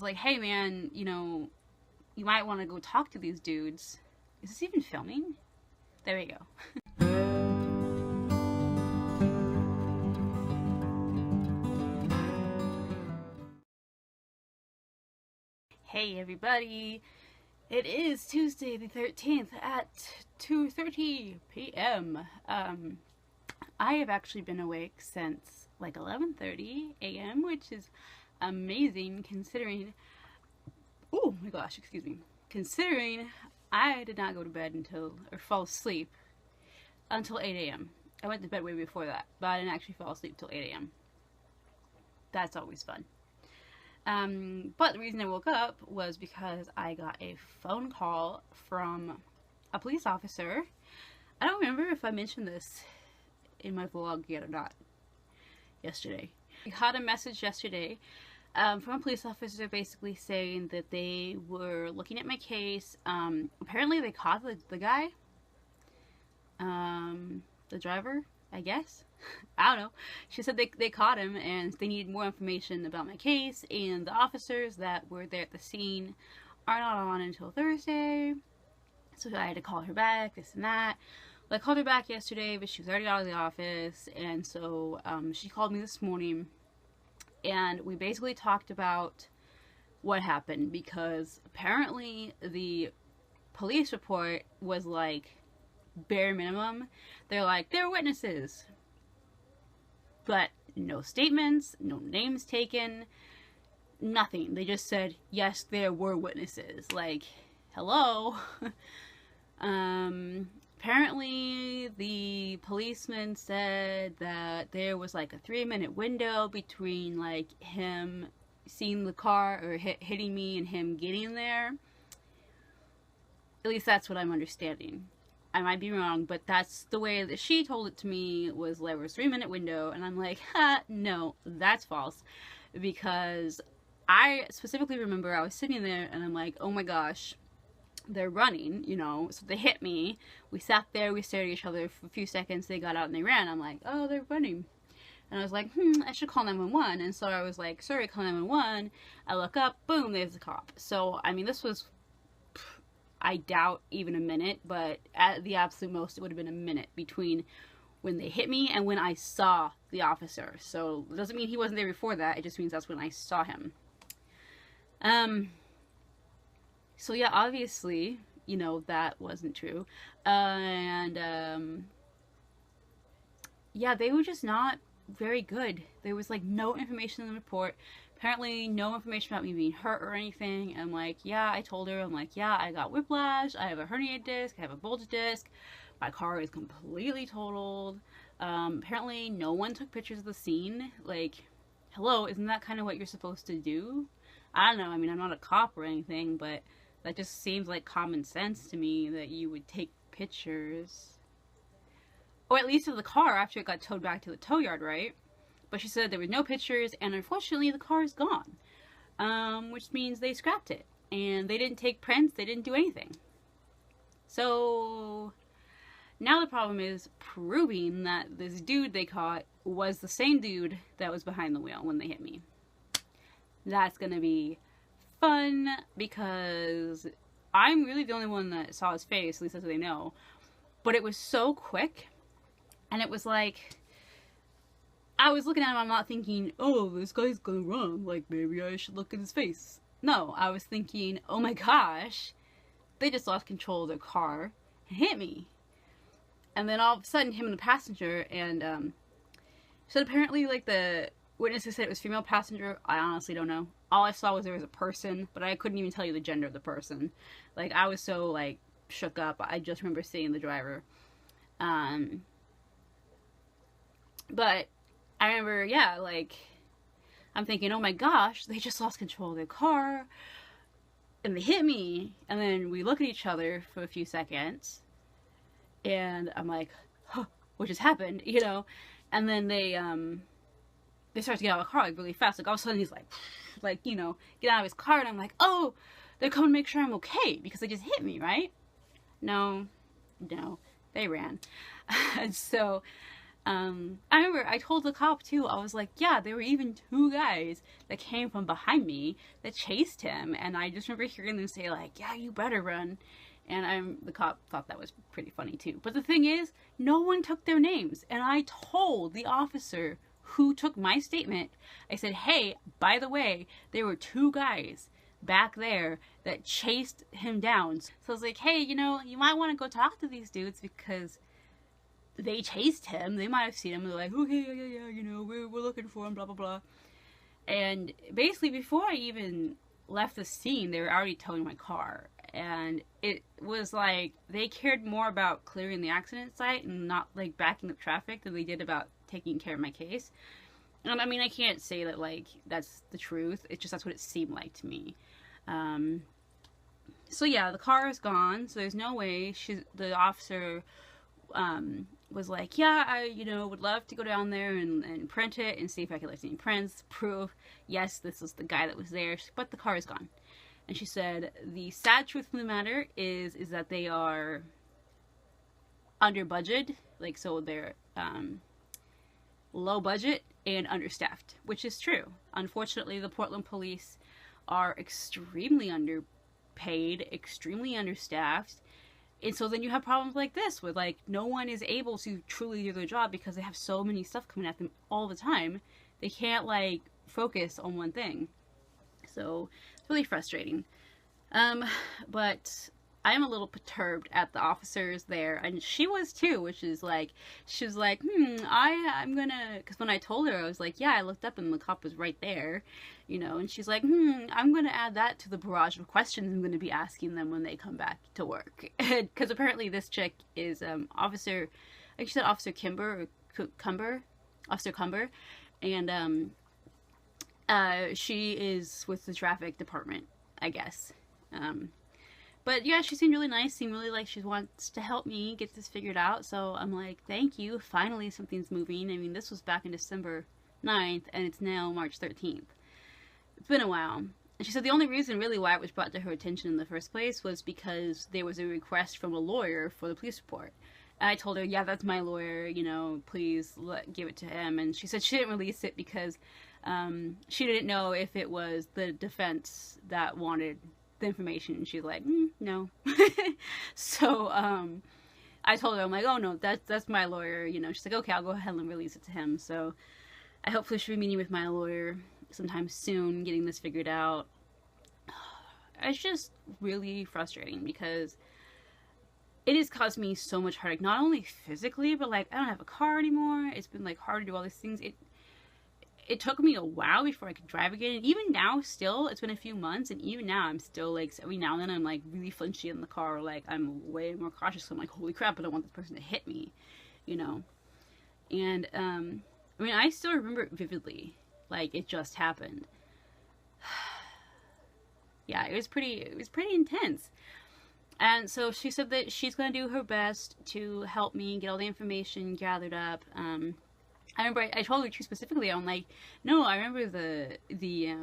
like, hey man, you know, you might want to go talk to these dudes. Is this even filming? There we go. Hey everybody, it is Tuesday the 13th at 2:30 p.m. I have actually been awake since like 11:30 a.m., which is amazing considering, oh my gosh, excuse me, considering I did not go to bed until, or fall asleep until 8 a.m. I went to bed way before that, but I didn't actually fall asleep till 8 a.m. That's always fun. But the reason I woke up was because I got a phone call from a police officer. I don't remember if I mentioned this in my vlog yet or not yesterday. I got a message yesterday from a police officer basically saying that they were looking at my case. Apparently they caught the guy, the driver, I guess. I don't know. She said they caught him and they needed more information about my case, and the officers that were there at the scene are not on until Thursday. So I had to call her back, this and that. Well, I called her back yesterday, but she was already out of the office, and so she called me this morning, and we basically talked about what happened, because apparently the police report was like bare minimum. They're like, there were witnesses, but no statements, no names taken, nothing. They just said, yes, there were witnesses. Like, hello? Apparently the policeman said that there was like a 3-minute window between like him seeing the car or hitting me and him getting there. At least that's what I'm understanding. I might be wrong, but that's the way that she told it to me, was there was a 3-minute window, and I'm like, no, that's false, because I specifically remember I was sitting there and I'm like, oh my gosh, they're running, you know, so they hit me, we sat there, we stared at each other for a few seconds, they got out and they ran. I'm like, oh, they're running, and I was like, I should call 911, and so I was like, sorry, call 911, I look up, boom, there's the cop. So, I mean, this was, I doubt even a minute, but at the absolute most, it would have been a minute between when they hit me and when I saw the officer. So it doesn't mean he wasn't there before that. It just means that's when I saw him. So yeah, obviously, you know, that wasn't true. Yeah, they were just not very good. There was like no information in the report. Apparently no information about me being hurt or anything. I'm like, yeah, I told her, I'm like, yeah, I got whiplash, I have a herniated disc, I have a bulged disc, my car is completely totaled. Apparently no one took pictures of the scene. Like, hello, isn't that kind of what you're supposed to do? I don't know, I mean, I'm not a cop or anything, but that just seems like common sense to me, that you would take pictures. Or at least of the car after it got towed back to the tow yard, right? But she said there were no pictures, and unfortunately the car is gone. Which means they scrapped it. And they didn't take prints, they didn't do anything. So now the problem is proving that this dude they caught was the same dude that was behind the wheel when they hit me. That's gonna be fun, because I'm really the only one that saw his face, at least that's what they know. But it was so quick, and it was like, I was looking at him, I'm not thinking, oh, this guy's gonna run, like, maybe I should look at his face. No, I was thinking, oh my gosh, they just lost control of their car and hit me. And then all of a sudden, him and the passenger, and, so apparently, like, the witnesses said it was female passenger. I honestly don't know. All I saw was there was a person, but I couldn't even tell you the gender of the person. Like, I was so, like, shook up. I just remember seeing the driver. But I remember, yeah, like, I'm thinking, oh my gosh, they just lost control of their car, and they hit me, and then we look at each other for a few seconds, and I'm like, huh, what just happened, you know, and then they start to get out of the car, like, really fast, like, all of a sudden he's like, you know, get out of his car, and I'm like, oh, they're coming to make sure I'm okay, because they just hit me, right? No, they ran. And so, I remember I told the cop too, I was like, yeah, there were even two guys that came from behind me that chased him, and I just remember hearing them say like, yeah, you better run. And the cop thought that was pretty funny too. But the thing is, no one took their names, and I told the officer who took my statement, I said, hey, by the way, there were two guys back there that chased him down. So I was like, hey, you know, you might want to go talk to these dudes because they chased him. They might have seen him. They're like, okay, yeah, you know, we're looking for him, blah, blah, blah. And basically, before I even left the scene, they were already towing my car. And it was like, they cared more about clearing the accident site and not, like, backing up traffic than they did about taking care of my case. And I mean, I can't say that, like, that's the truth. It's just that's what it seemed like to me. So yeah, the car is gone, so there's no way the officer was like, yeah, I, you know, would love to go down there and print it and see if I could, like, see any prints, prove, yes, this was the guy that was there, but the car is gone. And she said, the sad truth of the matter is that they are under budget, like, so they're low budget and understaffed, which is true. Unfortunately, the Portland police are extremely underpaid, extremely understaffed, and so then you have problems like this with, like, no one is able to truly do their job because they have so many stuff coming at them all the time. They can't, like, focus on one thing. So it's really frustrating. But I am a little perturbed at the officers there, and she was too, which is like, she was like, I'm gonna, because when I told her, I was like, yeah, I looked up and the cop was right there, you know, and she's like, I'm gonna add that to the barrage of questions I'm gonna be asking them when they come back to work. Because apparently this chick is Officer, I think she said Officer Officer Cumber, and she is with the traffic department, I guess. But yeah, she seemed really nice, seemed really like she wants to help me get this figured out, so I'm like, thank you, finally something's moving. I mean, this was back in December 9th, and it's now March 13th. It's been a while. And she said the only reason really why it was brought to her attention in the first place was because there was a request from a lawyer for the police report. And I told her, yeah, that's my lawyer, you know, please give it to him. And she said she didn't release it because she didn't know if it was the defense that wanted the information, and she's like, no. So I told her, I'm like, oh no, that's my lawyer, you know. She's like, okay, I'll go ahead and release it to him. So I hopefully should be meeting with my lawyer sometime soon, getting this figured out. It's just really frustrating because it has caused me so much heartache, not only physically, but like I don't have a car anymore. It's been like hard to do all these things. It took me a while before I could drive again, and even now still, it's been a few months, and even now I'm still like, every now and then I'm like really flinchy in the car, like I'm way more cautious. I'm like, holy crap, I don't want this person to hit me, you know. And I mean, I still remember it vividly, like it just happened. Yeah, it was pretty intense. And so she said that she's gonna do her best to help me get all the information gathered up. I remember I told her too specifically, I'm like, no, I remember the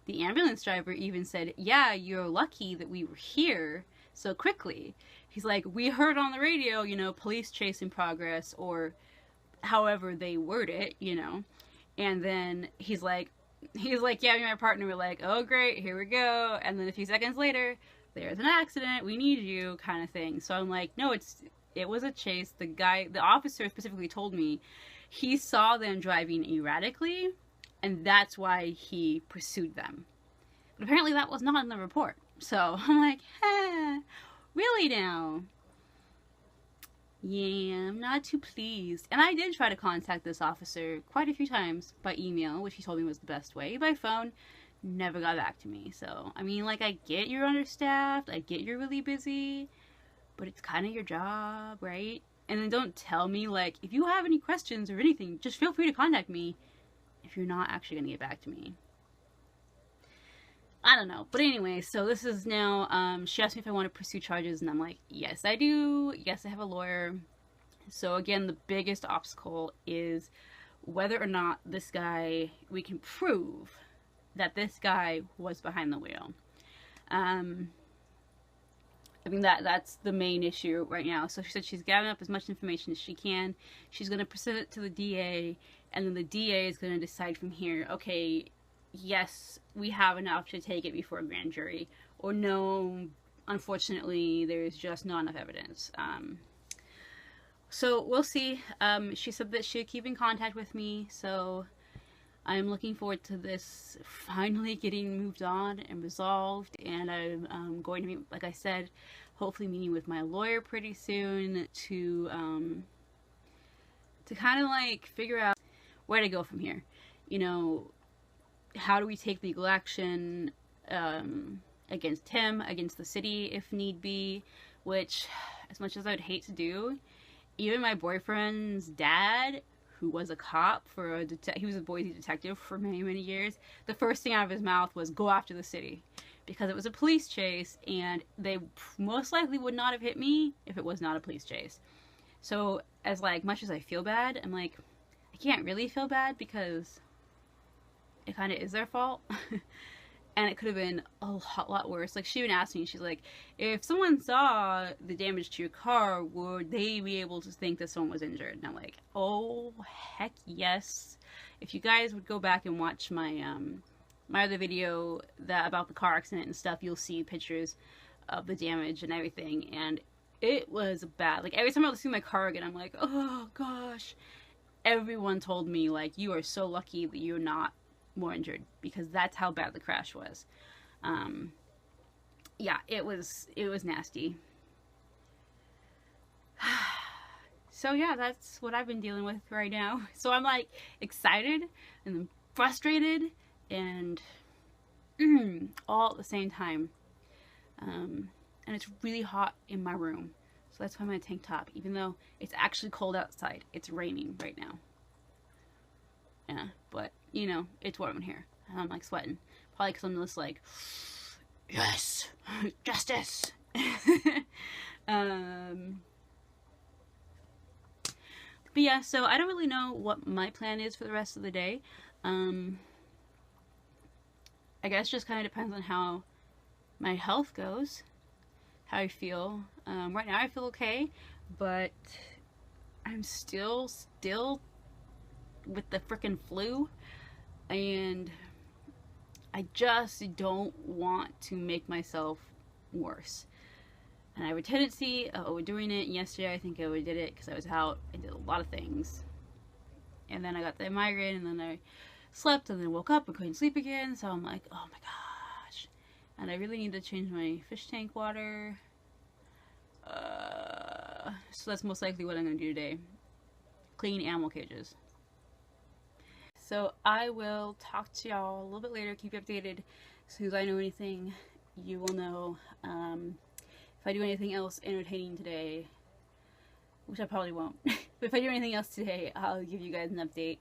ambulance driver even said, yeah, you're lucky that we were here so quickly. He's like, we heard on the radio, you know, police chase in progress, or however they word it, you know. And then he's like, yeah, me and my partner were like, oh great, here we go. And then a few seconds later, there's an accident, we need you, kind of thing. So I'm like, no, it was a chase. The officer specifically told me he saw them driving erratically, and that's why he pursued them. But apparently that was not in the report. So I'm like, really now? Yeah, I'm not too pleased. And I did try to contact this officer quite a few times by email, which he told me was the best way. By phone, never got back to me. So, I mean, like, I get you're understaffed, I get you're really busy, but it's kind of your job, right? And then don't tell me, like, if you have any questions or anything, just feel free to contact me if you're not actually going to get back to me. I don't know. But anyway, so this is now, she asked me if I want to pursue charges, and I'm like, yes, I do. Yes, I have a lawyer. So again, the biggest obstacle is whether or not this guy, we can prove that this guy was behind the wheel. I mean, that's the main issue right now. So she said she's gathering up as much information as she can. She's going to present it to the DA, and then the DA is going to decide from here, okay, yes, we have enough to take it before a grand jury, or no, unfortunately, there's just not enough evidence. So we'll see. She said that she'd keep in contact with me, so I'm looking forward to this finally getting moved on and resolved, and I'm going to meet, like I said, hopefully meeting with my lawyer pretty soon to kind of like figure out where to go from here. You know, how do we take legal action against him, against the city if need be, which, as much as I would hate to do, even my boyfriend's dad, who was a cop for he was a Boise detective for many, many years, the first thing out of his mouth was go after the city, because it was a police chase, and they most likely would not have hit me if it was not a police chase. So, as like much as I feel bad, I'm like, I can't really feel bad because it kind of is their fault. And it could have been a lot worse. Like, she even asked me, she's like, if someone saw the damage to your car, would they be able to think that someone was injured? And I'm like, oh, heck yes. If you guys would go back and watch my my other video about the car accident and stuff, you'll see pictures of the damage and everything. And it was bad. Like, every time I see my car again, I'm like, oh, gosh. Everyone told me, like, you are so lucky that you're not more injured, because that's how bad the crash was. Yeah, it was nasty. So yeah, that's what I've been dealing with right now. So I'm like excited and frustrated and all at the same time. And it's really hot in my room, so that's why I'm in a tank top, even though it's actually cold outside. It's raining right now. Yeah, but you know, it's warm in here, and I'm like sweating. Probably because I'm just like, yes, justice. But yeah, so I don't really know what my plan is for the rest of the day. I guess just kind of depends on how my health goes, how I feel. Right now I feel okay, but I'm still with the frickin' flu, and I just don't want to make myself worse. And I have a tendency of overdoing it. Yesterday I think I overdid it because I was out and did a lot of things. And then I got the migraine, and then I slept and then woke up and couldn't sleep again. So I'm like, oh my gosh. And I really need to change my fish tank water. So that's most likely what I'm going to do today. Clean animal cages. So I will talk to y'all a little bit later, keep you updated. As soon as I know anything, you will know. If I do anything else entertaining today, which I probably won't, but if I do anything else today, I'll give you guys an update.